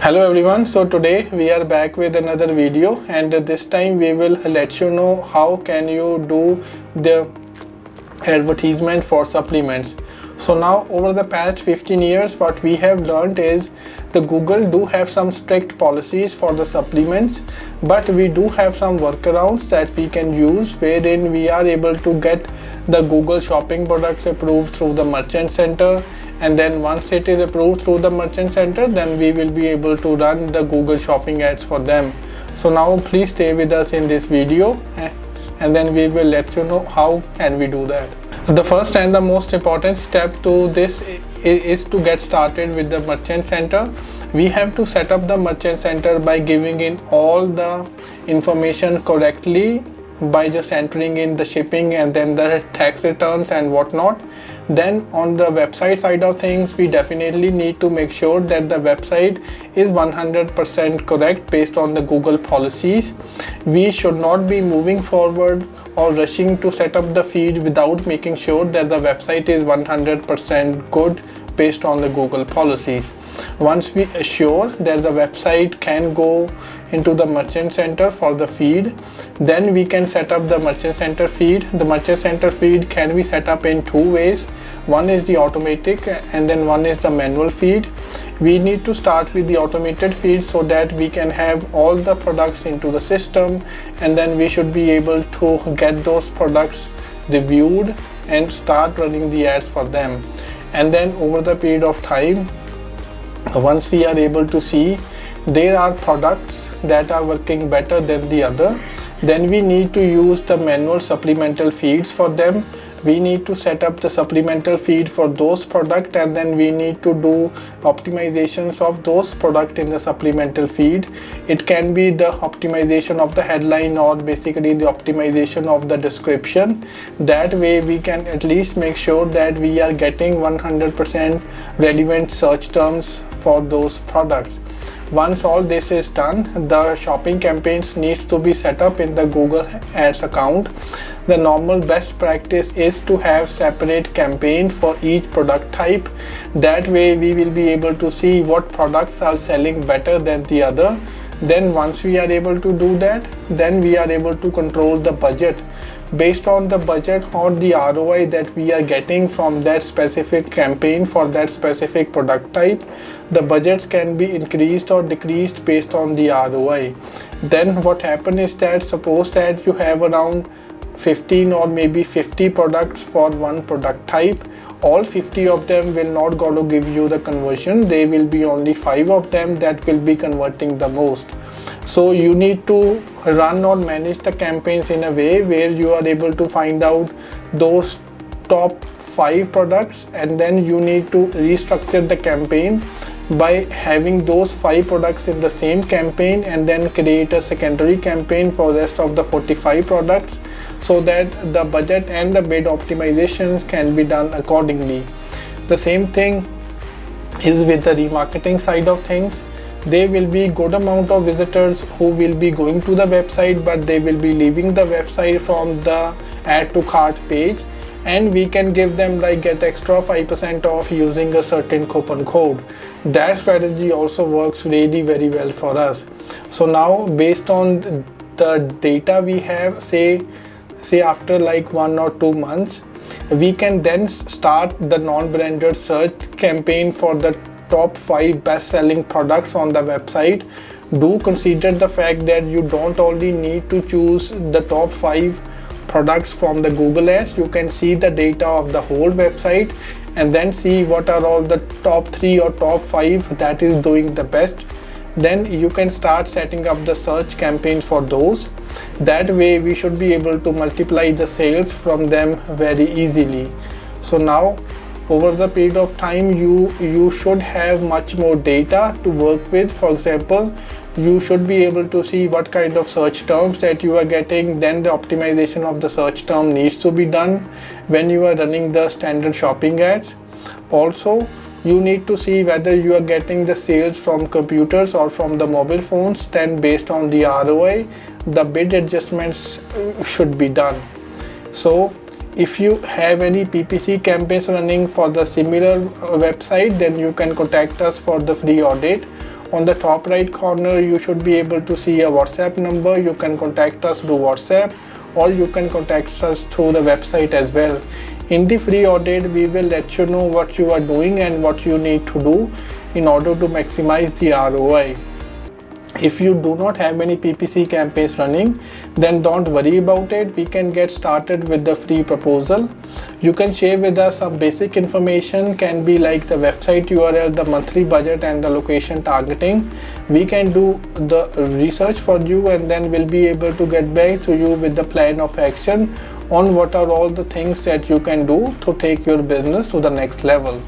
Hello everyone, so today we are back with another video, and this time we will let you know how can you do the advertisement for supplements. So now over the past 15 years what we have learned is the Google do have some strict policies for the supplements, but we do have some workarounds that we can use wherein we are able to get the Google shopping products approved through the Merchant Center, and then once it is approved through the Merchant Center, then we will be able to run the Google shopping ads for them. So now please stay with us in this video, and then we will let you know how can we do that. The first and the most important step to this is to get started with the Merchant Center. We have to set up the Merchant Center by giving in all the information correctly, by just entering in the shipping and then the tax returns and whatnot. Then on the website side of things, we definitely need to make sure that the website is 100% correct based on the Google policies. We should not be moving forward or rushing to set up the feed without making sure that the website is 100% good based on the Google policies. Once we assure that the website can go into the Merchant Center for the feed, then we can set up the Merchant Center feed. The Merchant Center feed can be set up in two ways. One is the automatic and then one is the manual feed. We need to start with the automated feed so that we can have all the products into the system, and then we should be able to get those products reviewed and start running the ads for them. And then over the period of time, once we are able to see there are products that are working better than the other, then we need to use the manual supplemental feeds for them. We need to set up the supplemental feed for those products, and then we need to do optimizations of those products in the supplemental feed. It can be the optimization of the headline or basically the optimization of the description. That way we can at least make sure that we are getting 100% relevant search terms for those products. Once all this is done, the shopping campaigns needs to be set up in the Google Ads account. The normal best practice is to have separate campaign for each product type. That way we will be able to see what products are selling better than the other. Then once we are able to do that, then we are able to control the budget. Based on the budget or the ROI that we are getting from that specific campaign for that specific product type, the budgets can be increased or decreased based on the ROI. Then what happens is that suppose that you have around 15 or maybe 50 products for one product type. All 50 of them will not go to give you the conversion. There will be only 5 of them that will be converting the most. So you need to run or manage the campaigns in a way where you are able to find out those top 5 products, and then you need to restructure the campaign by having those 5 products in the same campaign and then create a secondary campaign for the rest of the 45 products, so that the budget and the bid optimizations can be done accordingly. The same thing is with the remarketing side of things. There will be good amount of visitors who will be going to the website, but they will be leaving the website from the add to cart page, and we can give them like get extra 5% off using a certain coupon code. That strategy also works really very well for us. So now based on the data we have, say after like 1 or 2 months, we can then start the non-branded search campaign for the top 5 best-selling products on the website. Do consider the fact that you don't only need to choose the top 5 products from the Google Ads. You can see the data of the whole website and then see what are all the top 3 or top 5 that is doing the best. Then you can start setting up the search campaigns for those. That way we should be able to multiply the sales from them very easily. So now over the period of time, you should have much more data to work with. For example, you should be able to see what kind of search terms that you are getting. Then the optimization of the search term needs to be done when you are running the standard shopping ads. Also, you need to see whether you are getting the sales from computers or from the mobile phones. Then based on the ROI, the bid adjustments should be done. So if you have any PPC campaigns running for the similar website, then you can contact us for the free audit. On the top right corner, you should be able to see a WhatsApp number. You can contact us through WhatsApp, or you can contact us through the website as well. In the free audit, we will let you know what you are doing and what you need to do in order to maximize the ROI. If you do not have any PPC campaigns running, then don't worry about it. We can get started with the free proposal. You can share with us some basic information, can be like the website URL, the monthly budget, and the location targeting. We can do the research for you, and then we'll be able to get back to you with the plan of action on what are all the things that you can do to take your business to the next level.